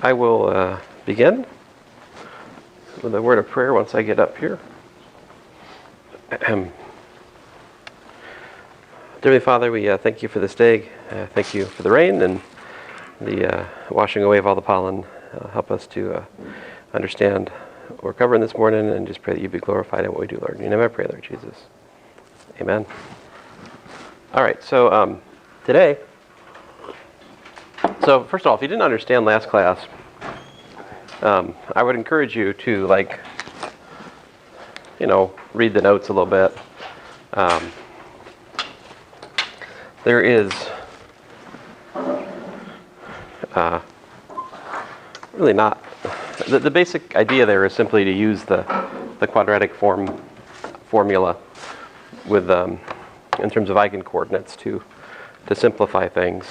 I will begin with a word of prayer once I get up here. Dearly Father, we thank you for this day. Thank you for the rain and the washing away of all the pollen. Help us to understand what we're covering this morning, and just pray that you be glorified in what we do, Lord. In your name I pray, Lord Jesus. Amen. All right, so today, so first of all, if you didn't understand last class, I would encourage you to, read the notes a little bit. There is really not, the basic idea there is simply to use the quadratic formula with in terms of eigencoordinates to simplify things.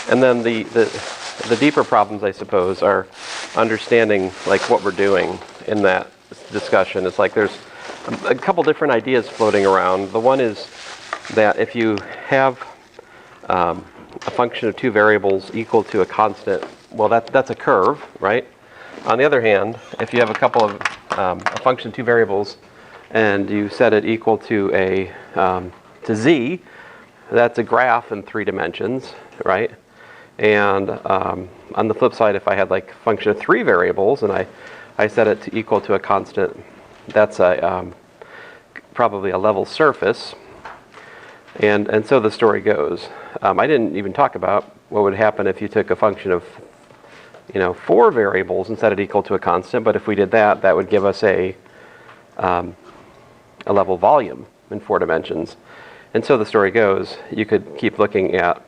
And then the deeper problems, I suppose, are understanding what we're doing in that discussion. It's like there's a couple different ideas floating around. The one is that if you have a function of two variables equal to a constant, well, that's a curve, right? On the other hand, if you have a couple of a function of two variables and you set it equal to to z, that's a graph in 3 dimensions, right? And on the flip side, if I had a function of 3 variables and I set it to equal to a constant, that's probably a level surface. And so the story goes. I didn't even talk about what would happen if you took a function of 4 variables and set it equal to a constant. But if we did that, that would give us a level volume in 4 dimensions. And so the story goes. You could keep looking at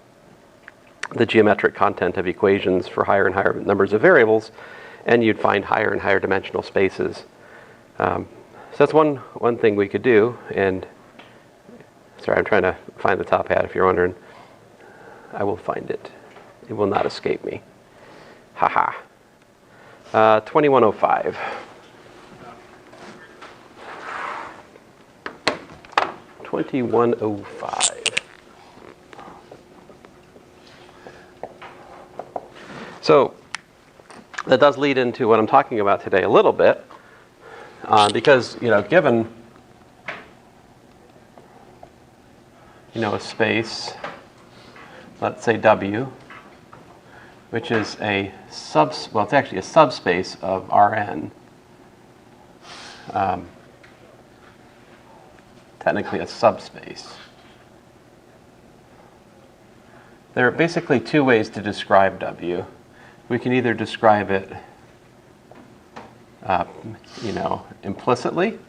the geometric content of equations for higher and higher numbers of variables, and you'd find higher and higher dimensional spaces. So that's one thing we could do. And sorry, I'm trying to find the top hat if you're wondering. I will find it. It will not escape me. Haha. 2105. So that does lead into what I'm talking about today a little bit, because given a space, let's say W, which is it's actually a subspace of Rn. Technically a subspace. There are basically 2 ways to describe W. We can either describe it, implicitly,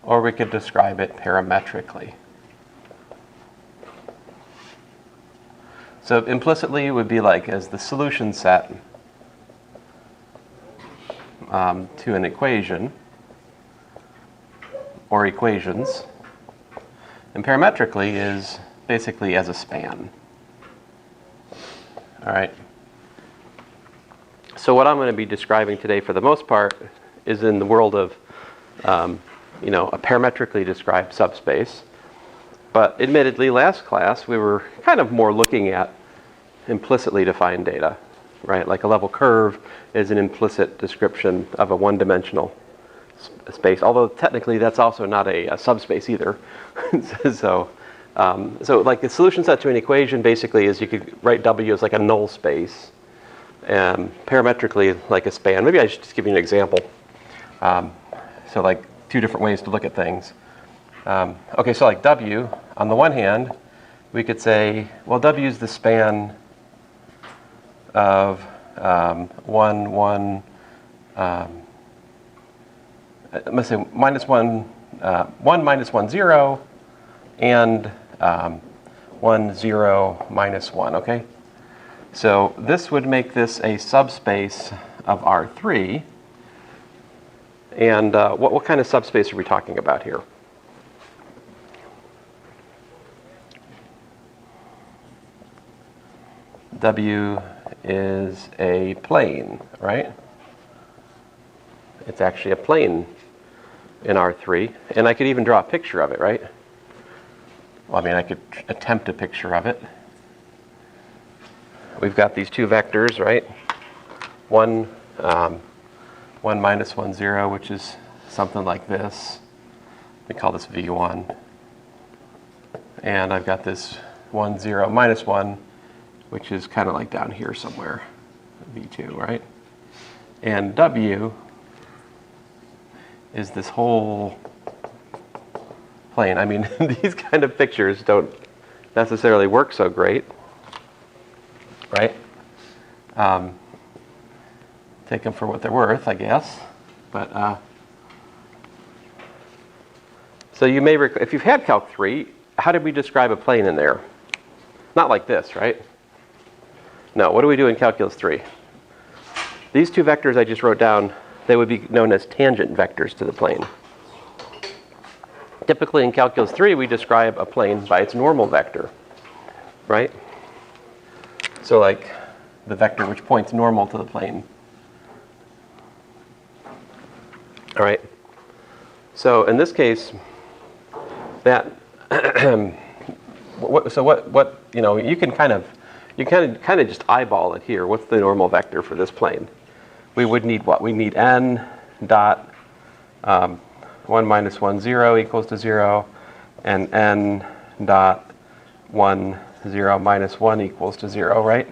or we could describe it parametrically. So implicitly would be as the solution set to an equation or equations, and parametrically is basically as a span. All right. So what I'm going to be describing today, for the most part, is in the world of a parametrically described subspace. But admittedly, last class we were kind of more looking at implicitly defined data, right? Like a level curve is an implicit description of a one-dimensional space, although technically that's also not a subspace either. So the solution set to an equation basically is you could write W as a null space, and parametrically like a span. Maybe I should just give you an example. So 2 different ways to look at things. Okay, so W, on the one hand, we could say, well, W is the span of 1, 1, let's say -1, 1, -1, 0, and 1, 0, -1, okay? So this would make this a subspace of R3. And what kind of subspace are we talking about here? W is a plane, right? It's actually a plane in R3. And I could even draw a picture of it, right? Well, I mean, I could attempt a picture of it. we've got these two vectors, right? One, 1, minus 1, 0, which is something like this. We call this v1. And I've got this 1, 0, minus 1, which is kind of like down here somewhere, v2, right? And w is this whole plane. I mean, these kind of pictures don't necessarily work so great, right? Take them for what they're worth, I guess. But so you may, if you've had Calc 3, how did we describe a plane in there? Not like this, right? No, what do we do in Calculus 3? These two vectors I just wrote down, they would be known as tangent vectors to the plane. Typically in Calculus 3, we describe a plane by its normal vector, right? So like the vector which points normal to the plane. All right. So in this case, that what you know, you kind of just eyeball it here. What's the normal vector for this plane? We would need what? We need n dot 1 minus 1, 0 equals to 0, and n dot 1, 0 minus 1 equals to 0, right?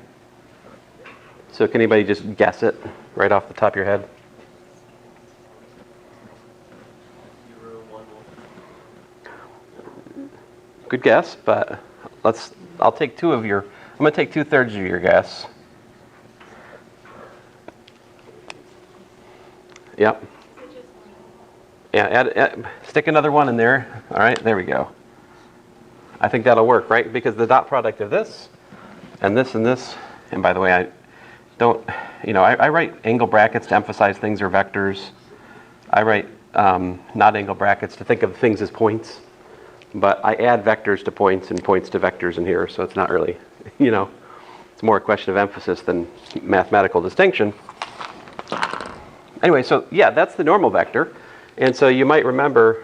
So can anybody just guess it right off the top of your head? 0, 1, 1. Good guess, but I'll take I'm going to take 2/3 of your guess. Yep. Yeah, stick another 1 in there. All right, there we go. I think that'll work, right? Because the dot product of this, and by the way, I don't, I write angle brackets to emphasize things are vectors. I write not angle brackets to think of things as points. But I add vectors to points and points to vectors in here, so it's not really, it's more a question of emphasis than mathematical distinction. Anyway, so yeah, that's the normal vector. And so you might remember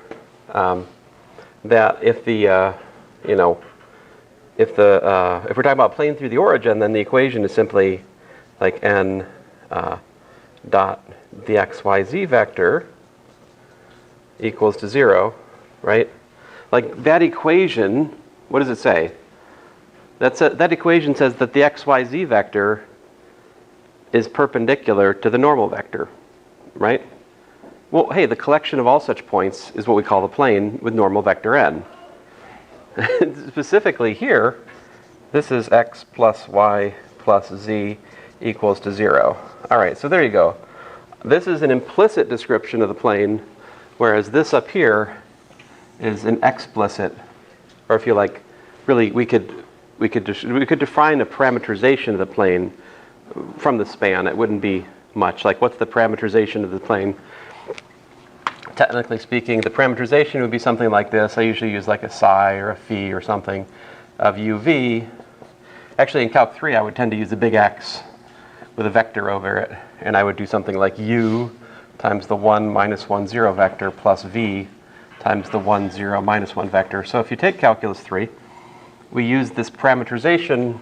that if if we're talking about plane through the origin, then the equation is simply like n dot the xyz vector equals to 0, right? Like that equation, what does it say? That equation says that the xyz vector is perpendicular to the normal vector, right? Well, hey, the collection of all such points is what we call the plane with normal vector n. Specifically here, this is x plus y plus z equals to 0. All right, so there you go. This is an implicit description of the plane, whereas this up here is an explicit, or if you like, really we could define a parameterization of the plane from the span. It wouldn't be much. Like, what's the parameterization of the plane? Technically speaking, the parameterization would be something like this. I usually use like a psi or a phi or something of uv. Actually, in Calc 3, I would tend to use a big X with a vector over it, and I would do something like u times the 1 minus 1, 0 vector plus v times the 1, 0 minus 1 vector. So if you take Calculus 3, we use this parameterization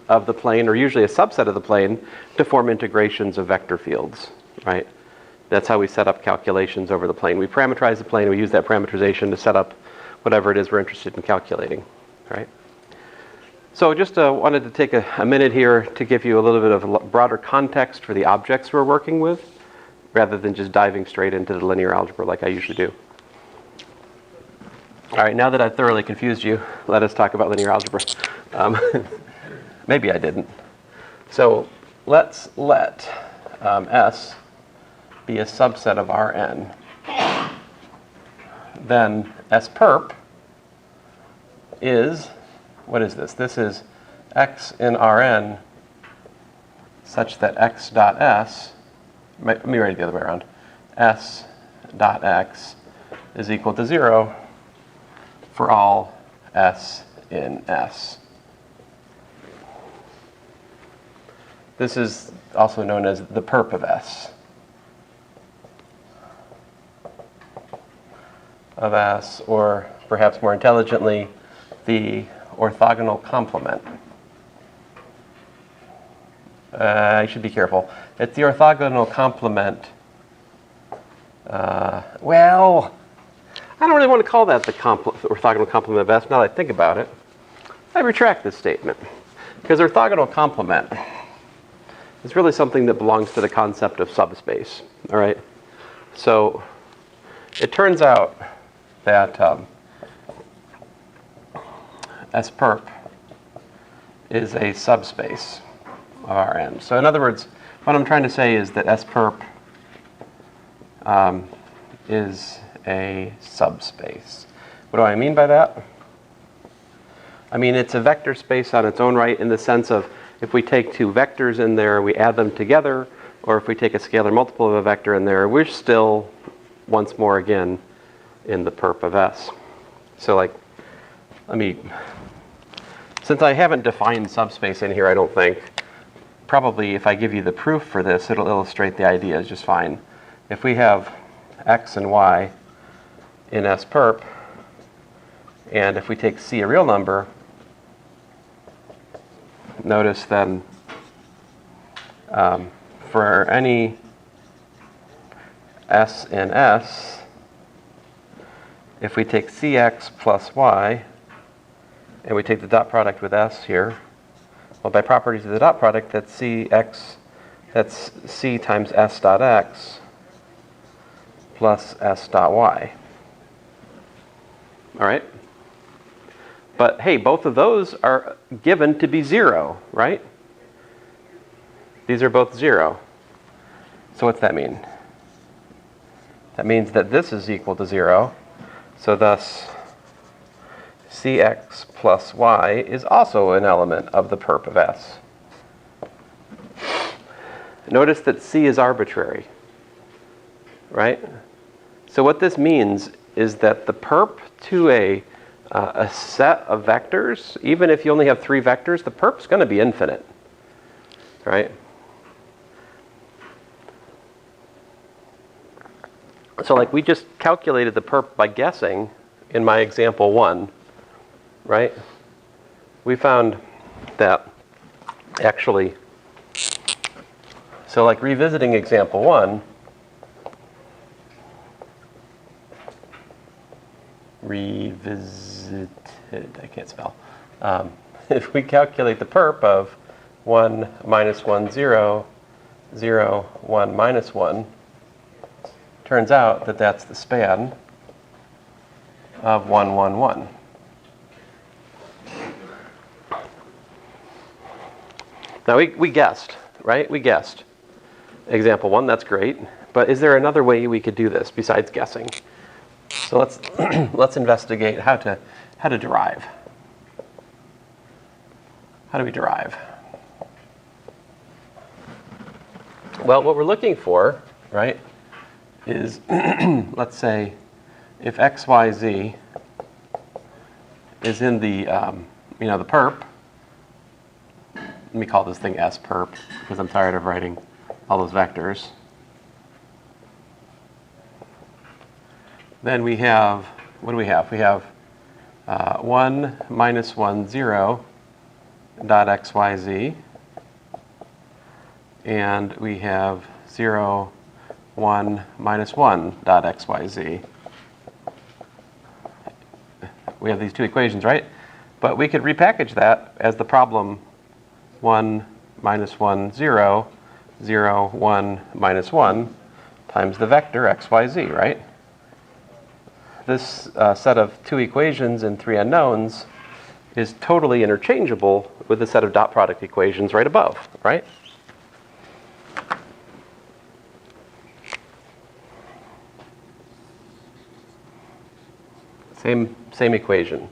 of the plane, or usually a subset of the plane, to form integrations of vector fields, right? That's how we set up calculations over the plane. We parameterize the plane, and we use that parameterization to set up whatever it is we're interested in calculating, right? So just wanted to take a minute here to give you a little bit of a broader context for the objects we're working with, rather than just diving straight into the linear algebra like I usually do. All right, now that I've thoroughly confused you, let us talk about linear algebra. Maybe I didn't. So let's let S be a subset of Rn. Then S perp is, what is this? This is x in Rn such that x dot S, let me write it the other way around, S dot x is equal to 0 for all S in S. This is also known as the perp of S. Of S, or perhaps more intelligently, the orthogonal complement. I should be careful. It's the orthogonal complement. Well, I don't really want to call that the orthogonal complement of S now that I think about it. I retract this statement. Because orthogonal complement is really something that belongs to the concept of subspace. All right? So it turns out that S perp is a subspace of Rn. So in other words, what I'm trying to say is that S perp is a subspace. What do I mean by that? I mean it's a vector space on its own right in the sense of if we take two vectors in there, we add them together, or if we take a scalar multiple of a vector in there, we're still, once more again, in the perp of S. So like, since I haven't defined subspace in here, I don't think, probably if I give you the proof for this, it'll illustrate the idea just fine. If we have x and y in S perp, and if we take C a real number, notice then for any S in S, if we take Cx plus y, and we take the dot product with S here, well, by properties of the dot product, that's Cx, that's C times S dot x plus S dot y. All right? But hey, both of those are given to be 0, right? These are both 0. So what's that mean? That means that this is equal to 0. So thus, Cx plus y is also an element of the perp of S. Notice that C is arbitrary, right? So what this means is that the perp to a set of vectors, even if you only have 3 vectors, the perp's going to be infinite, right? So like we just calculated the perp by guessing in my example 1, right? We found that actually, so like revisiting example 1, I can't spell. If we calculate the perp of 1 minus 1, 0, 0, 1 minus 1, turns out that that's the span of 1, 1, 1. Now we guessed, right? We guessed. Example 1, that's great. But is there another way we could do this besides guessing? So let's investigate how to derive. How do we derive? Well, what we're looking for, right, is let's say if x, y, z is in the the perp. Let me call this thing S perp because I'm tired of writing all those vectors. Then we have, what do we have? We have 1 minus 1, 0 dot x, y, z. And we have 0, 1 minus 1 dot x, y, z. We have these two equations, right? But we could repackage that as the problem 1 minus 1, 0, 0, 1 minus 1 times the vector x, y, z, right? This set of 2 equations and 3 unknowns is totally interchangeable with the set of dot product equations right above, right? Same equation.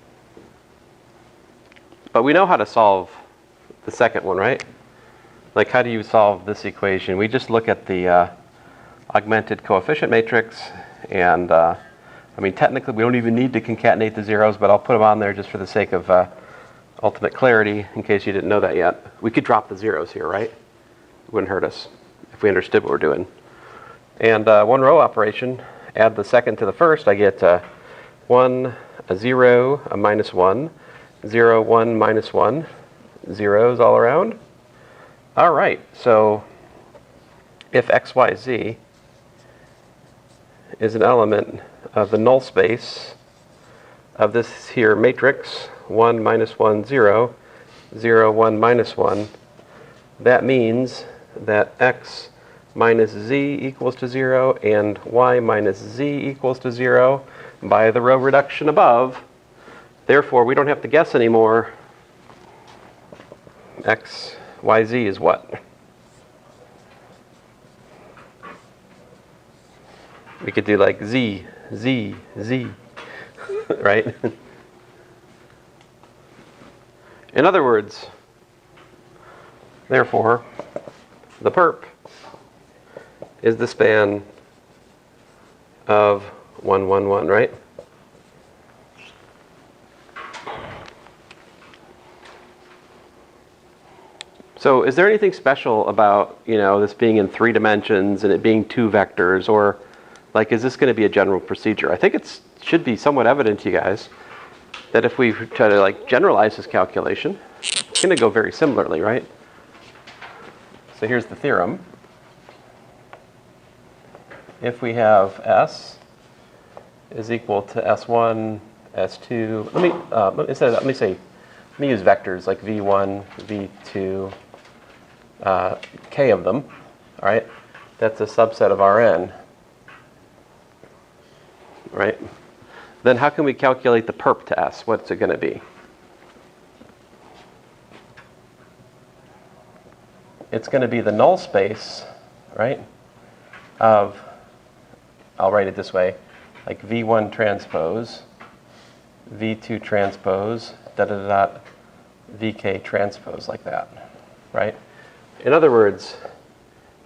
But we know how to solve the second one, right? Like, how do you solve this equation? We just look at the augmented coefficient matrix, and technically we don't even need to concatenate the zeros, but I'll put them on there just for the sake of ultimate clarity, in case you didn't know that yet. We could drop the zeros here, right? It wouldn't hurt us if we understood what we're doing. And one row operation, add the second to the first, I get 1, a 0, a minus 1, 0, 1, minus 1, zeros all around. All right, so if xyz is an element of the null space of this here matrix, 1, minus 1, 0, 0, 1, minus 1, that means that x minus z equals to 0 and y minus z equals to 0 by the row reduction above. Therefore, we don't have to guess anymore. X, y, z is what? We could do like z, z, z, right? In other words, therefore, the perp is the span of 1, 1, 1, right? So is there anything special about, this being in 3 dimensions and it being 2 vectors, or like, is this going to be a general procedure? I think it should be somewhat evident to you guys that if we try to like generalize this calculation, it's going to go very similarly, right? So here's the theorem. If we have S is equal to S1, S2, let me use vectors like V1, V2, K of them, all right? That's a subset of Rn, right? Then how can we calculate the perp to S? What's it going to be? It's going to be the null space, right, of, I'll write it this way, like V1 transpose, V2 transpose, VK transpose, like that, right? In other words,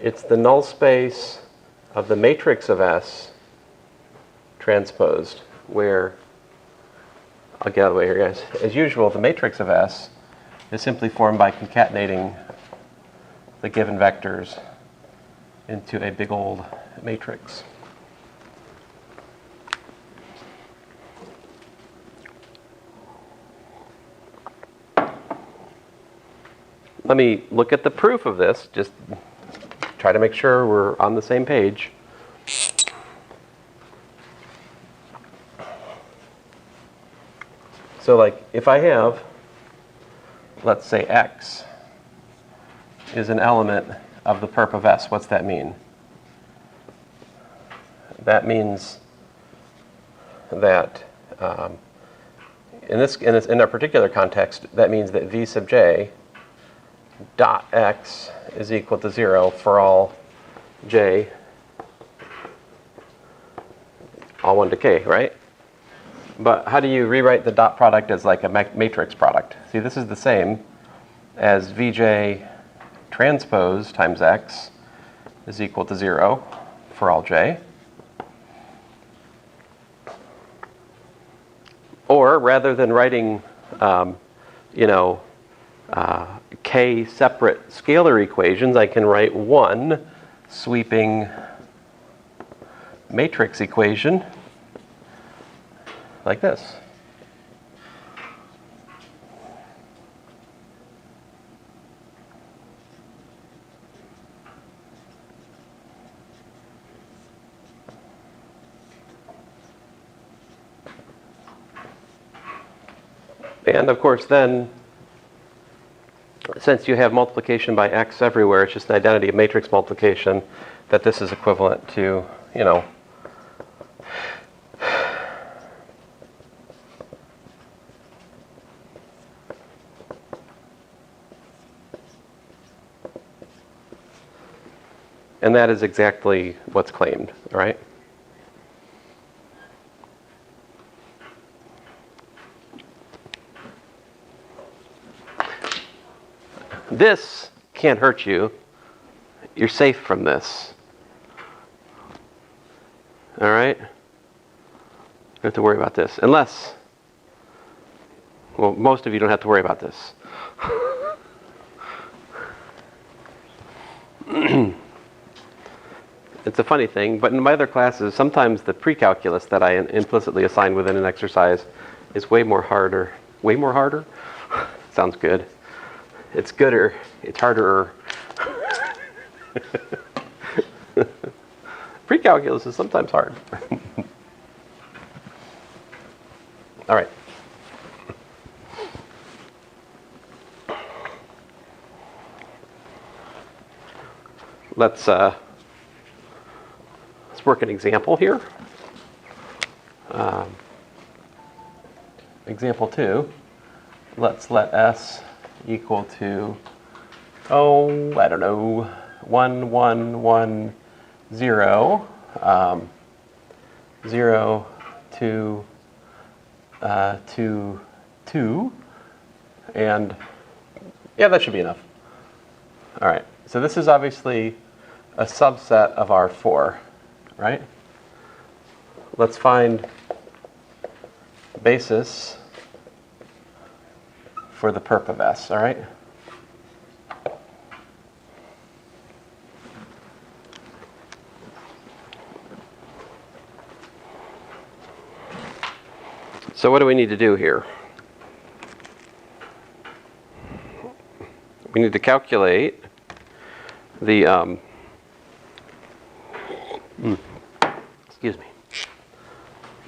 it's the null space of the matrix of S transposed, where, I'll get out of the way here, guys. As usual, the matrix of S is simply formed by concatenating the given vectors into a big old matrix. Let me look at the proof of this, just try to make sure we're on the same page. So like, if I have, let's say x is an element of the perp of S, what's that mean? That means that, in our particular context, that means that V sub j dot x is equal to 0 for all j, all 1 to k, right? But how do you rewrite the dot product as like a matrix product? See, this is the same as Vj transpose times x is equal to 0 for all j. Or rather than writing, k separate scalar equations, I can write one sweeping matrix equation like this. And of course then, since you have multiplication by x everywhere, it's just an identity of matrix multiplication, that this is equivalent to, and that is exactly what's claimed, all right? This can't hurt you. You're safe from this. All right? You don't have to worry about this. Unless, well, most of you don't have to worry about this. It's a funny thing, but in my other classes, sometimes the pre-calculus that I implicitly assign within an exercise is way more harder. Way more harder? Sounds good. It's gooder, it's harder, Pre-calculus is sometimes hard. All right. Let's work an example here. Example 2. Let's let S equal to, I don't know, 1, 1, 1, 0, 0, 2, 2, 2, and yeah, that should be enough. All right, so this is obviously a subset of R4, right? Let's find basis for the perp of S, all right? So what do we need to do here? We need to calculate the, excuse me.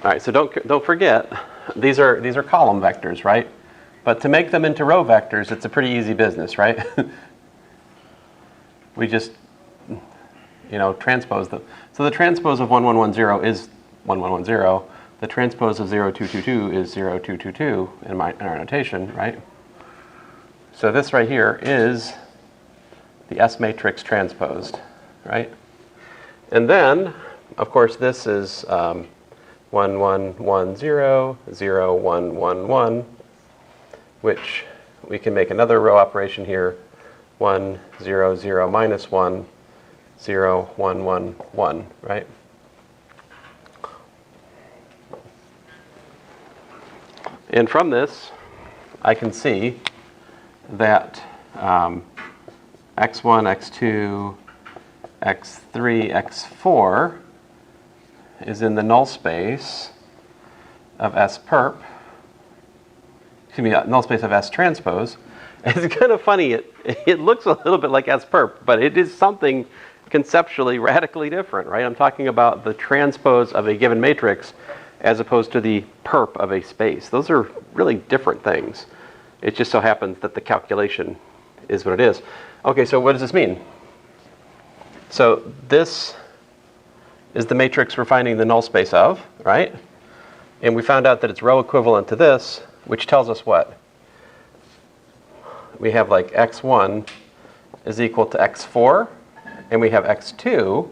All right, so don't forget, these are column vectors, right? But to make them into row vectors, it's a pretty easy business, right? We just, transpose them. So the transpose of 1, 1, 1, 0 is 1, 1, 1, 0. The transpose of 0, 2, 2, 2 is 0, 2, 2, 2 in our notation, right? So this right here is the S matrix transposed, right? And then, of course, this is 1, 1, 1, 0, 0, 1, 1, 1, which we can make another row operation here, 1, 0, 0, minus 1, 0, 1, 1, 1, right? And from this, I can see that x1, x2, x3, x4 is in the null space of S perp, null space of S transpose. It's kind of funny, it looks a little bit like S perp, but it is something conceptually radically different, right? I'm talking about the transpose of a given matrix as opposed to the perp of a space. Those are really different things. It just so happens that the calculation is what it is. Okay, so what does this mean? So this is the matrix we're finding the null space of, right? And we found out that it's row equivalent to this, which tells us what? We have like x1 is equal to x4, and we have x2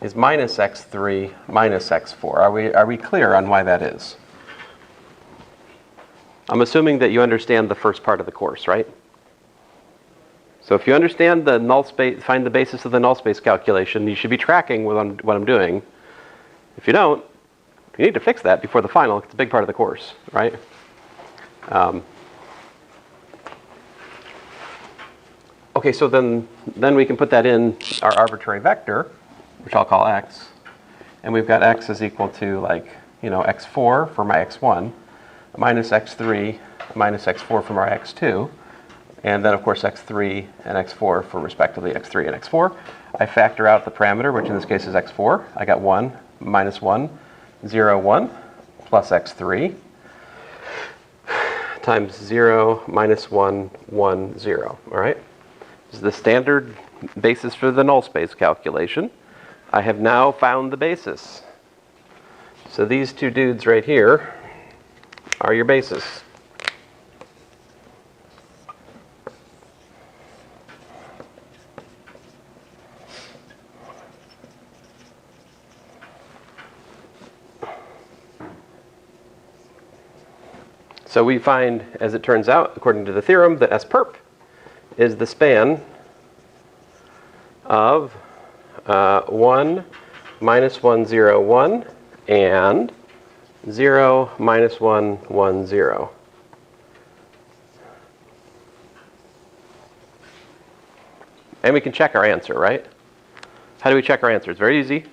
is minus x3 minus x4. Are we clear on why that is? I'm assuming that you understand the first part of the course, right? So if you understand the null space, find the basis of the null space calculation, you should be tracking what I'm doing. If you don't, you need to fix that before the final. It's a big part of the course, right? Okay, so then we can put that in our arbitrary vector, which I'll call x, and we've got x is equal to x4 for my x1, minus x3 minus x4 from our x2, and then of course x3 and x4 for respectively x3 and x4. I factor out the parameter, which in this case is x4. I got 1 minus 1, 0, 1, plus x3 times 0 minus 1, 1, 0. All right? This is the standard basis for the null space calculation. I have now found the basis. So these two dudes right here are your basis. So we find, as it turns out, according to the theorem, that S perp is the span of 1, minus 1, 0, 1, and 0, minus 1, 1, 0. And we can check our answer, right? How do we check our answer? It's very easy.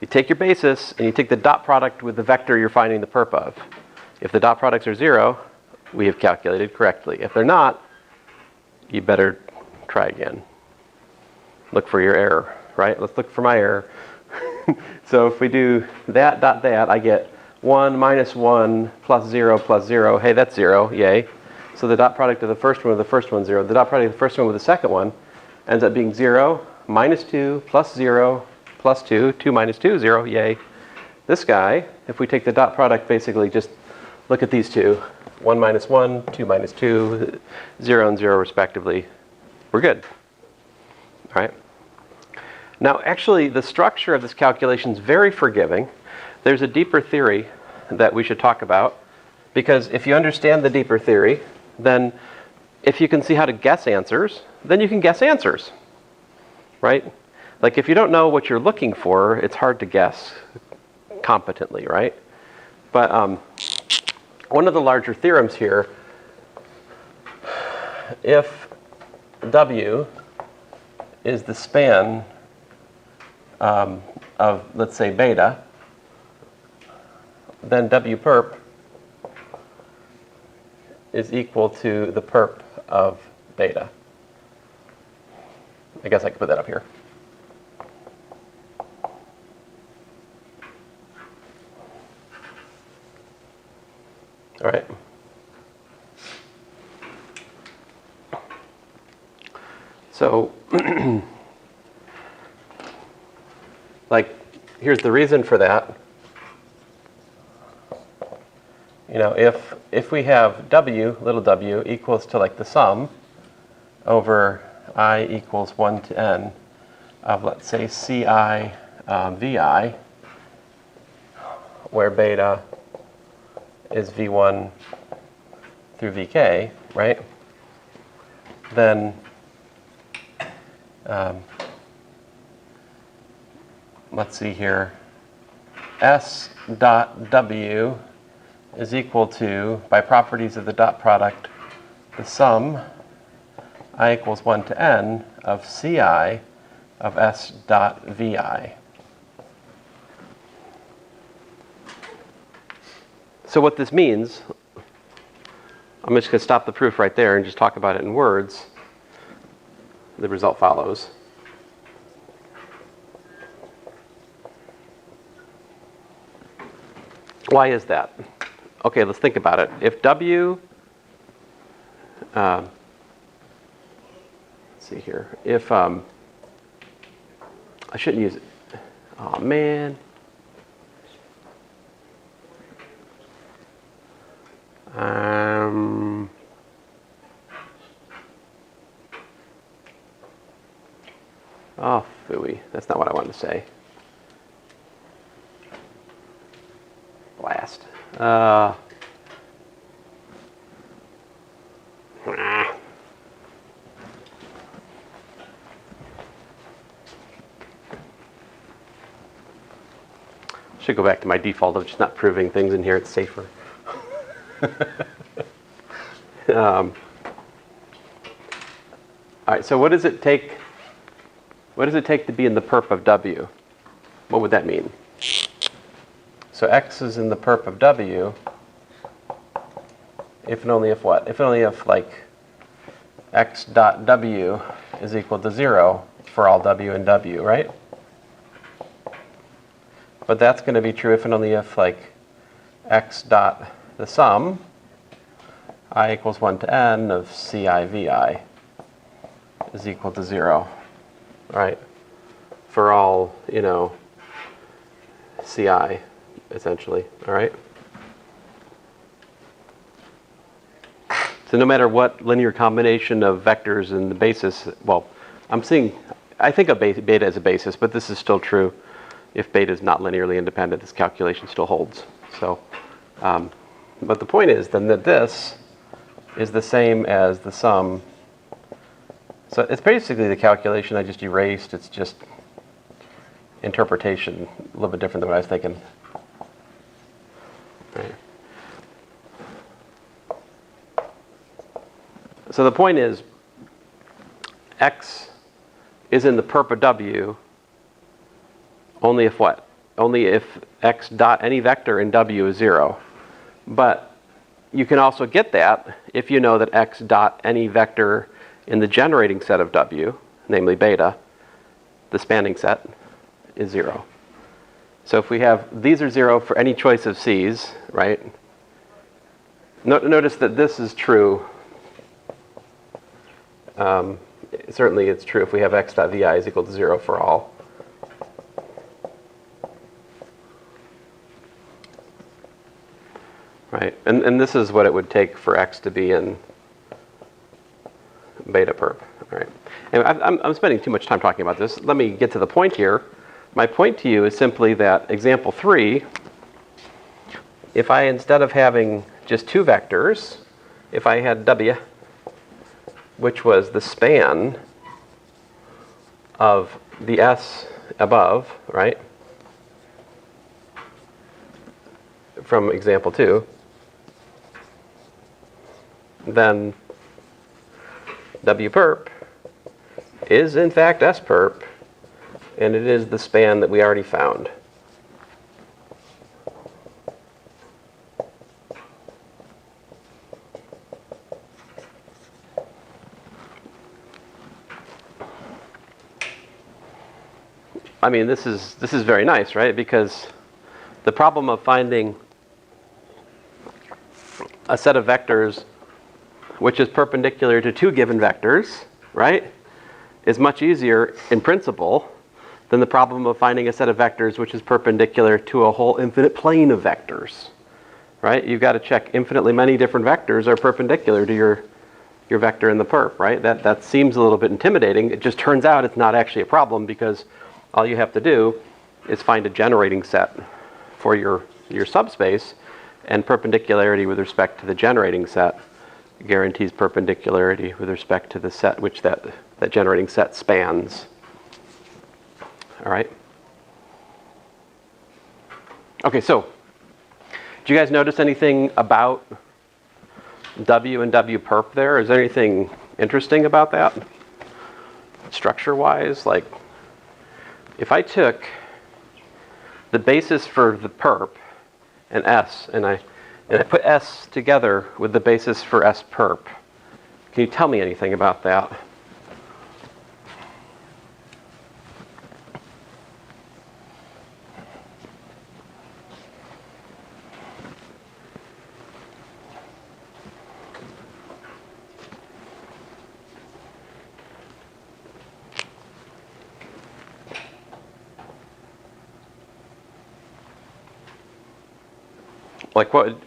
You take your basis and you take the dot product with the vector you're finding the perp of. If the dot products are 0, we have calculated correctly. If they're not, you better try again. look for your error, right? Let's look for my error. So if we do that dot that, I get 1 minus 1 plus 0 plus 0. Hey, that's 0, yay. So the dot product of the first one with the first one, 0. The dot product of the first one with the second one ends up being 0, minus 2, plus 0, plus 2. 2 minus 2, 0, yay. This guy, if we take the dot product, basically just look at these two. 1 minus 1, 2 minus 2, 0 and 0 respectively. We're good. All right. Now, actually, the structure of this calculation is very forgiving. There's a deeper theory that we should talk about, because if you understand the deeper theory, then if you can see how to guess answers, then you can guess answers, right? Like if you don't know what you're looking for, it's hard to guess competently, right? But one of the larger theorems here, if W is the span of, let's say, beta, then W perp is equal to the perp of beta. I guess I could put that up here. All right. So, like, here's the reason for that. You know, if we have W, little w, equals to like the sum over I equals 1 to n of, let's say, Ci Vi, where beta is V1 through Vk, right? Then let's see here, S dot W is equal to, by properties of the dot product, the sum I equals 1 to n of Ci of S dot Vi. So what this means, I'm just going to stop the proof right there and just talk about it in words. The result follows. Why is that? Okay, let's think about it. If W, let's see here. If I shouldn't use it. Oh man. Oh, phooey. That's not what I wanted to say. Blast. Should go back to my default of just not proving things in here. It's safer. All right. So what does it take? What does it take to be in the perp of W? What would that mean? So X is in the perp of W if and only if what? If and only if, like, X dot W is equal to 0 for all W and W, right? But that's going to be true if and only if, like, X dot the sum I equals 1 to n of Ci Vi is equal to 0, right? For all, you know, Ci, essentially, all right? So no matter what linear combination of vectors in the basis, well, I think of beta as a basis, but this is still true. If beta is not linearly independent, this calculation still holds. So, but the point is then that this is the same as the sum. So it's basically the calculation I just erased. It's just interpretation, a little bit different than what I was thinking. Right. So the point is, X is in the perp of W only if what? Only if X dot any vector in W is 0. But you can also get that if you know that X dot any vector in the generating set of W, namely beta, the spanning set is 0. So if we have, these are 0 for any choice of C's, right? Notice that this is true. Certainly it's true if we have x.vi is equal to 0 for all. Right, and this is what it would take for x to be in beta perp. All right. And I'm spending too much time talking about this. Let me get to the point here. My point to you is simply that example 3, if I, instead of having just 2 vectors, if I had w, which was the span of the S above, right, from example 2, then W perp is in fact S perp, and it is the span that we already found. I mean, this is very nice, right? Because the problem of finding a set of vectors which is perpendicular to 2 given vectors, right, is much easier in principle than the problem of finding a set of vectors which is perpendicular to a whole infinite plane of vectors, right? You've got to check infinitely many different vectors are perpendicular to your vector in the perp, right? That seems a little bit intimidating. It just turns out it's not actually a problem, because all you have to do is find a generating set for your subspace, and perpendicularity with respect to the generating set guarantees perpendicularity with respect to the set which that generating set spans. All right? Okay, so do you guys notice anything about W and W perp there? Is there anything interesting about that? Structure-wise, like if I took the basis for the perp and S, and I put S together with the basis for S perp, can you tell me anything about that? Like what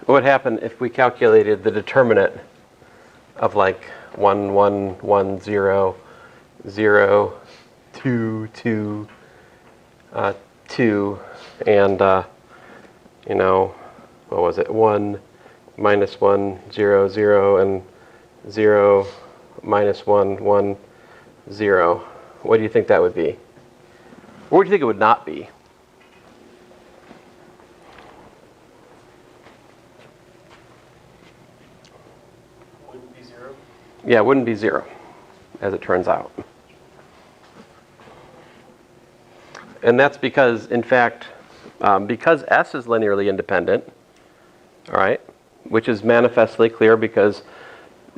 would happen if we calculated the determinant of like 1, 1, 1, 0, 0, 2, 2, 2, and you know, what was it? 1, minus 1, 0, 0, and 0, minus 1, 1, 0. What do you think that would be? What would you think it would not be? Yeah, it wouldn't be 0, as it turns out. And that's because, in fact, because S is linearly independent, all right, which is manifestly clear because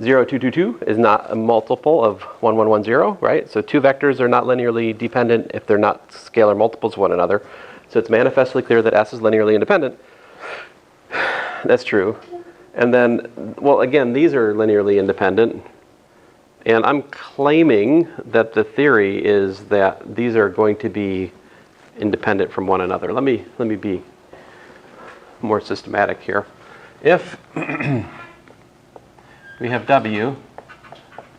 0, 2, 2, 2 is not a multiple of 1, 1, 1, 0, right? So 2 vectors are not linearly dependent if they're not scalar multiples of one another. So it's manifestly clear that S is linearly independent. That's true. And then, well, again, these are linearly independent. And I'm claiming that the theory is that these are going to be independent from one another. Let me be more systematic here. If we have W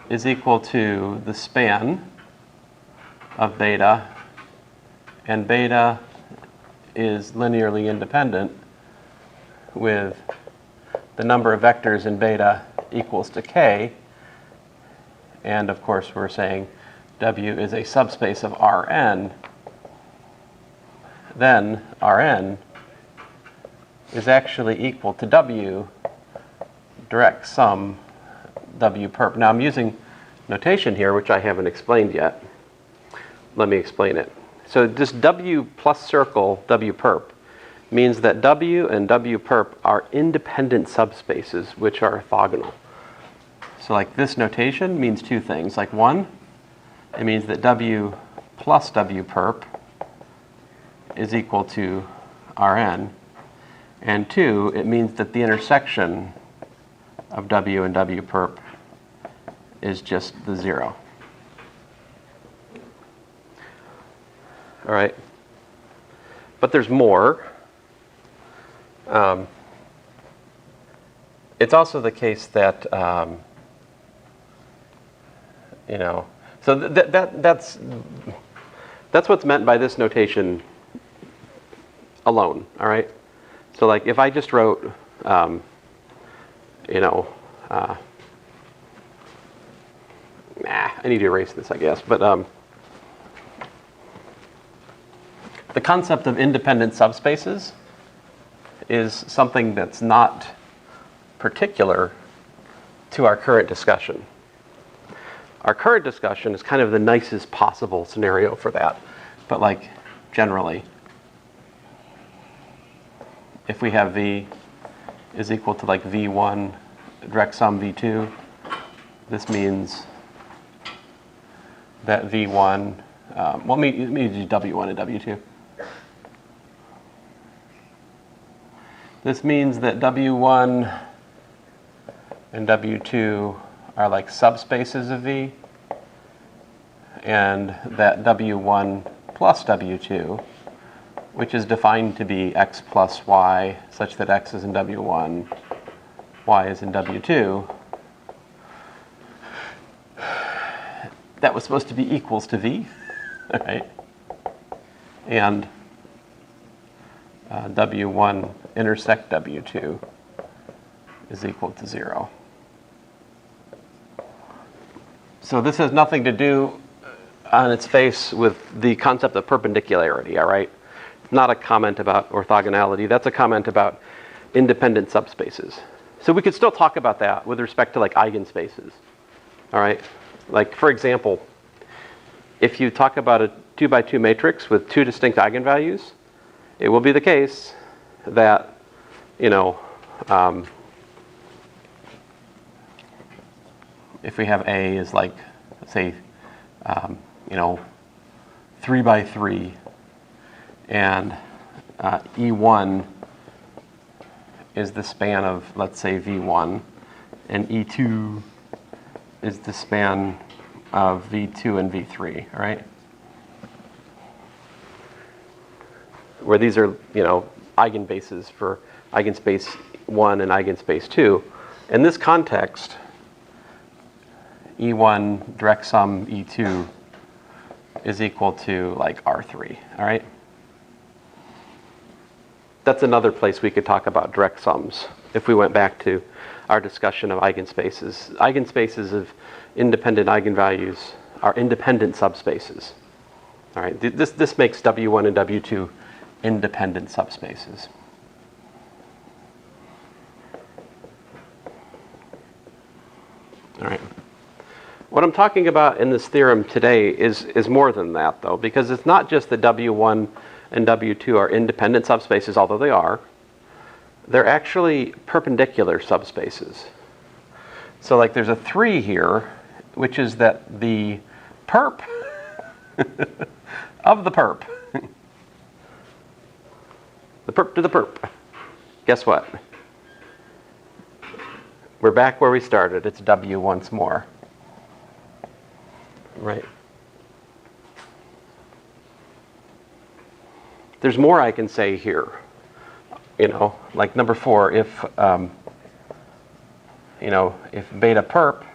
is equal to the span of beta, and beta is linearly independent with the number of vectors in beta equals to k, and of course we're saying W is a subspace of Rn, then Rn is actually equal to W direct sum W perp. Now I'm using notation here which I haven't explained yet. Let me explain it. So this W plus circle W perp means that W and W perp are independent subspaces which are orthogonal. So like this notation means two things. Like one, it means that W plus W perp is equal to Rn. And 2, it means that the intersection of W and W perp is just the 0. All right. But there's more. It's also the case that, so that's what's meant by this notation alone, all right? So like if I just wrote, I need to erase this, I guess, but the concept of independent subspaces is something that's not particular to our current discussion. Our current discussion is kind of the nicest possible scenario for that. But like generally, if we have V is equal to like V1 direct sum V2, this means that V1, let me do W1 and W2. This means that W1 and W2 are like subspaces of V, and that W1 plus W2, which is defined to be x plus y, such that x is in W1, y is in W2, that was supposed to be equals to V, right? And W1 intersect W2 is equal to 0. So this has nothing to do on its face with the concept of perpendicularity, all right? It's not a comment about orthogonality. That's a comment about independent subspaces. So we could still talk about that with respect to like eigenspaces, all right? Like for example, if you talk about a 2 by 2 matrix with 2 distinct eigenvalues, it will be the case that, if we have A is like, say, 3 by 3, and E1 is the span of, let's say, V1, and E2 is the span of V2 and V3, all right? Where these are, eigenbases for eigenspace 1 and eigenspace 2. In this context, E1 direct sum E2 is equal to like R3, all right? That's another place we could talk about direct sums if we went back to our discussion of eigenspaces. Eigenspaces of independent eigenvalues are independent subspaces. All right, this makes W1 and W2 independent subspaces. All right. What I'm talking about in this theorem today is more than that, though, because it's not just that W1 and W2 are independent subspaces, although they are. They're actually perpendicular subspaces. So like there's a 3 here, which is that the perp of the perp, the perp to the perp, guess what? We're back where we started. It's W once more. Right. There's more I can say here. Like number 4, if beta perp,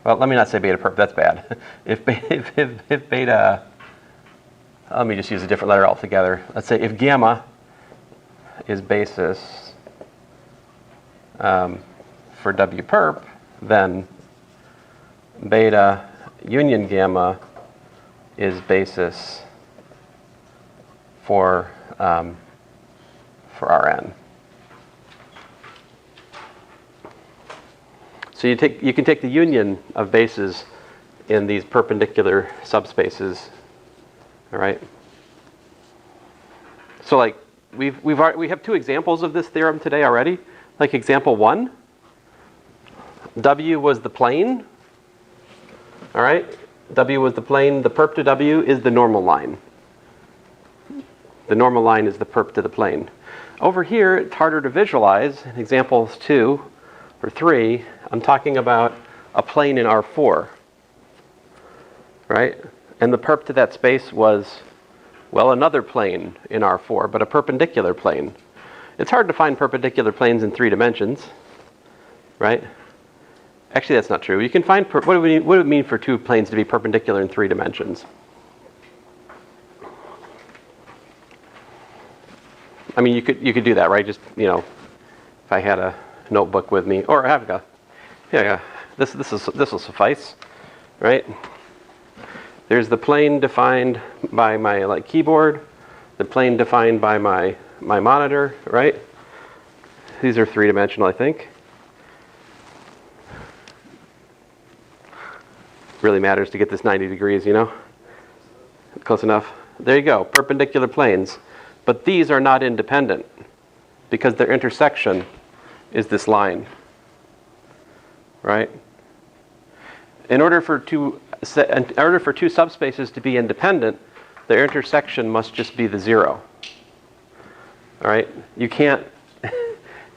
well, let me not say beta perp, that's bad. if beta, let me just use a different letter altogether. Let's say if gamma is basis for W perp, then beta union gamma is basis for Rn. So you can take the union of bases in these perpendicular subspaces, all right? So like we have 2 examples of this theorem today already. Like example 1, W was the plane, all right? W was the plane. The perp to W is the normal line. The normal line is the perp to the plane. Over here, it's harder to visualize. In examples 2 or 3, I'm talking about a plane in R4, right? And the perp to that space was, well, another plane in R4, but a perpendicular plane. It's hard to find perpendicular planes in 3 dimensions, right? Actually, that's not true. You can find, what do it mean for 2 planes to be perpendicular in 3 dimensions? I mean, you could do that, right? Just, you know, if I had a notebook with me, or I have a, yeah, this will suffice, right? There's the plane defined by my keyboard, the plane defined by my monitor, right? These are 3-dimensional, I think. Really matters to get this 90 degrees, you know? Close enough. There you go, perpendicular planes. But these are not independent because their intersection is this line, right? In order for two subspaces to be independent, their intersection must just be the 0. All right? You can't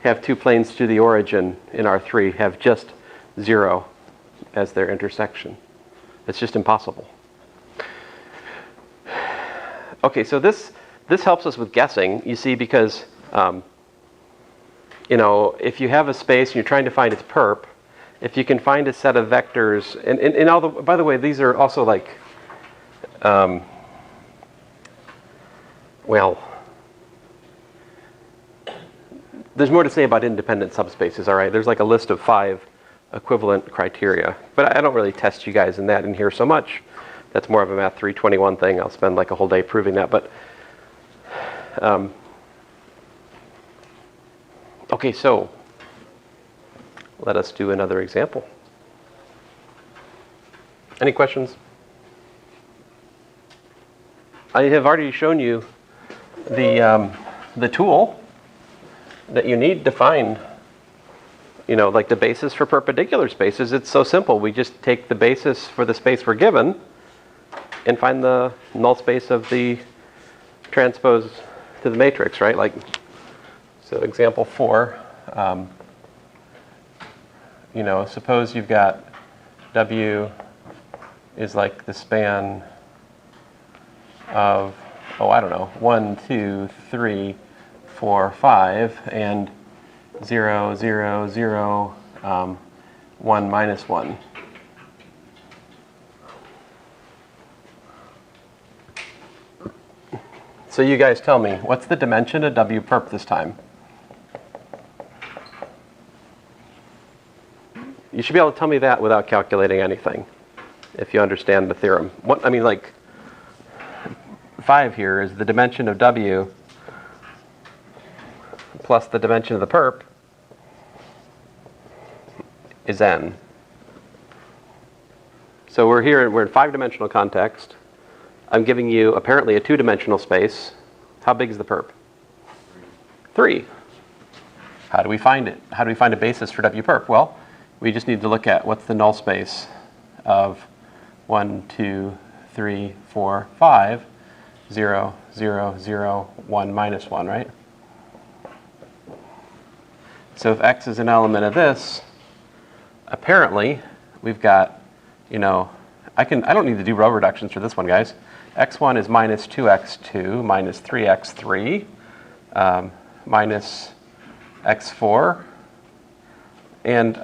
have 2 planes to the origin in R3 have just 0 as their intersection. It's just impossible. Okay, so this helps us with guessing, you see, because you know, if you have a space and you're trying to find its perp, if you can find a set of vectors, and all the, by the way, these are also like, well, there's more to say about independent subspaces, all right? There's like a list of 5 equivalent criteria, but I don't really test you guys in that in here so much. That's more of a Math 321 thing. I'll spend like a whole day proving that, but okay, so let us do another example. Any questions? I have already shown you the tool that you need to find, you know, like the basis for perpendicular spaces. It's so simple. We just take the basis for the space we're given and find the null space of the transpose to the matrix, right? Like, so example 4, you know, suppose you've got W is like the span of, oh, I don't know, 1, 2, 3, 4, 5, and 0, 0, 0, 1, minus 1. So you guys tell me, what's the dimension of W perp this time? You should be able to tell me that without calculating anything, if you understand the theorem. What, I mean, like, 5 here is the dimension of W plus the dimension of the perp is n. So we're in 5-dimensional context. I'm giving you apparently a 2-dimensional space. How big is the perp? 3. How do we find it? How do we find a basis for W perp? Well, we just need to look at what's the null space of 1, 2, 3, 4, 5, 0, 0, 0, 1, minus 1, right? So if x is an element of this, apparently we've got, you know, I don't need to do row reductions for this one, guys. x1 is minus 2x2 minus 3x3 minus x4. And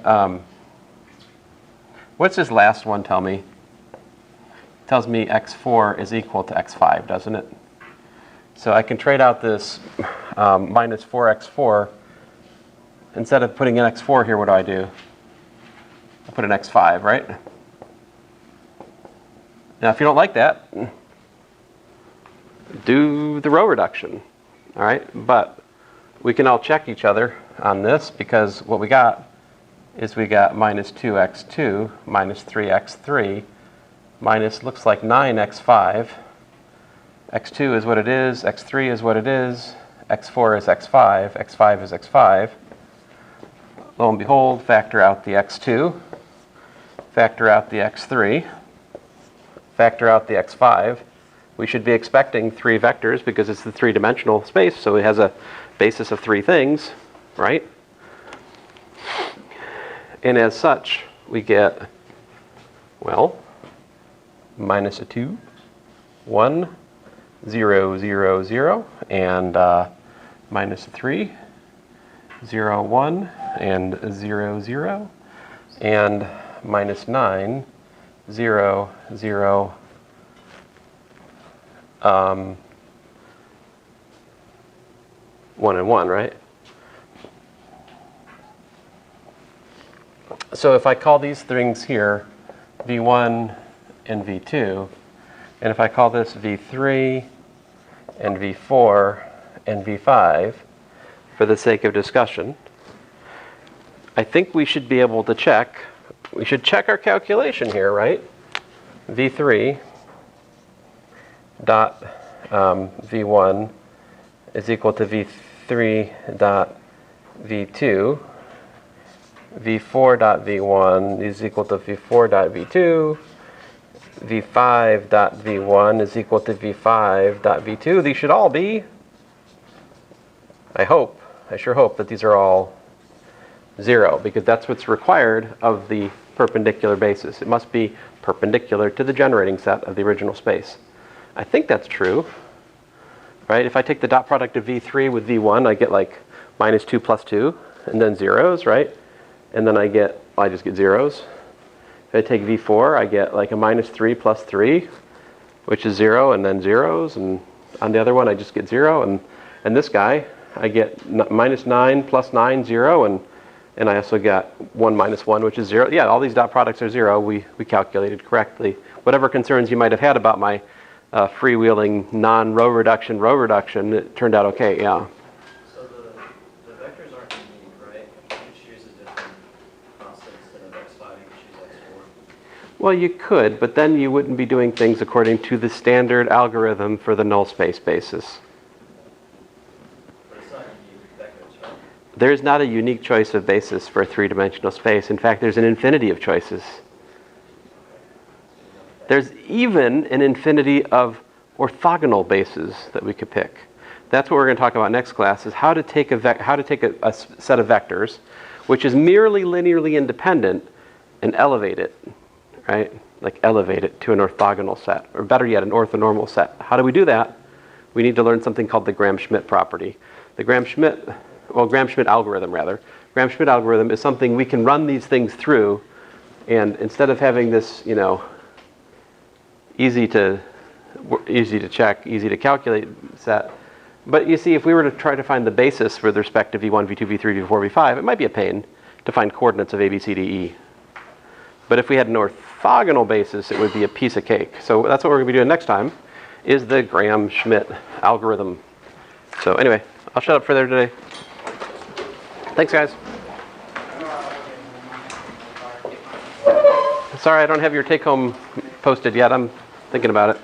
what's this last one tell me? It tells me x4 is equal to x5, doesn't it? So I can trade out this minus 4x4. Instead of putting an x4 here, what do? I put an x5, right? Now, if you don't like that, do the row reduction, all right? But we can all check each other on this, because what we got is we got minus 2x2 minus 3x3 minus, looks like 9x5. x2 is what it is, x3 is what it is, x4 is x5, x5 is x5. Lo and behold, factor out the x2, factor out the x3. factor out the x5, we should be expecting 3 vectors because it's the 3-dimensional space, so it has a basis of 3 things, right? And as such, we get, well, minus a 2, 1, 0, 0, 0, and minus a 3, 0, 1, and 0, 0, and minus 9, 0, 0, 1 and 1, right? So if I call these things here V1 and V2, and if I call this V3 and V4 and V5 for the sake of discussion, I think we should be able to check. We should check our calculation here, right? V3 dot V1 is equal to V3 dot V2. V4 dot V1 is equal to V4 dot V2. V5 dot V1 is equal to V5 dot V2. These should all be, I sure hope that these are all 0, because that's what's required of the perpendicular basis. It must be perpendicular to the generating set of the original space. I think that's true, right? If I take the dot product of V3 with V1, I get like minus 2 plus 2, and then zeros, right? And then I just get zeros. If I take V4, I get like a minus 3 plus 3, which is 0, and then zeros. And on the other one, I just get 0. And this guy, I get minus 9 plus 9, 0. And I also got 1 minus 1, which is 0. Yeah, all these dot products are 0. We calculated correctly. Whatever concerns you might have had about my freewheeling non-row reduction, it turned out okay, yeah. So the vectors aren't unique, right? You could choose a different constant instead of x5, you could choose x4. Well, you could, but then you wouldn't be doing things according to the standard algorithm for the null space basis. But it's not unique vectors, right? There's not a unique choice of basis for a 3-dimensional space. In fact, there's an infinity of choices. There's even an infinity of orthogonal bases that we could pick. That's what we're going to talk about next class, is how to take a set of vectors, which is merely linearly independent, and elevate it, right? Like elevate it to an orthogonal set, or better yet, an orthonormal set. How do we do that? We need to learn something called the Gram-Schmidt property. The Gram-Schmidt algorithm, rather. Gram-Schmidt algorithm is something we can run these things through, and instead of having this, easy to check, easy to calculate set. But you see, if we were to try to find the basis with respect to V1, V2, V3, V4, V5, it might be a pain to find coordinates of A, B, C, D, E. But if we had an orthogonal basis, it would be a piece of cake. So that's what we're going to be doing next time, is the Gram-Schmidt algorithm. So anyway, I'll shut up for there today. Thanks, guys. Sorry, I don't have your take-home posted yet. I'm thinking about it.